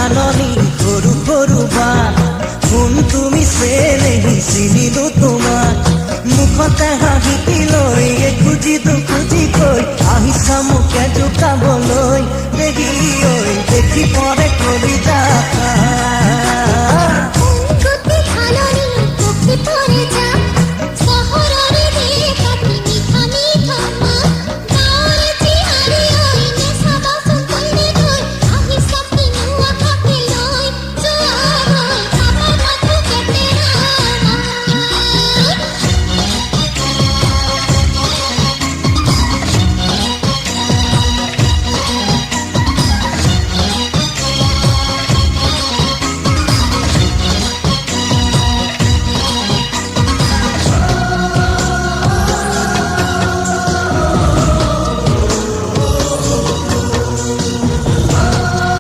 জাননী সৰু সৰু বা কোন তুমি চেনেহি চিনিলো তোমাক মুখতে হাঁহি লৈ খুজি দুখুজি কৈ আহিছা মোকে জোকাবলৈ দেখি ঐ দেখি পৰা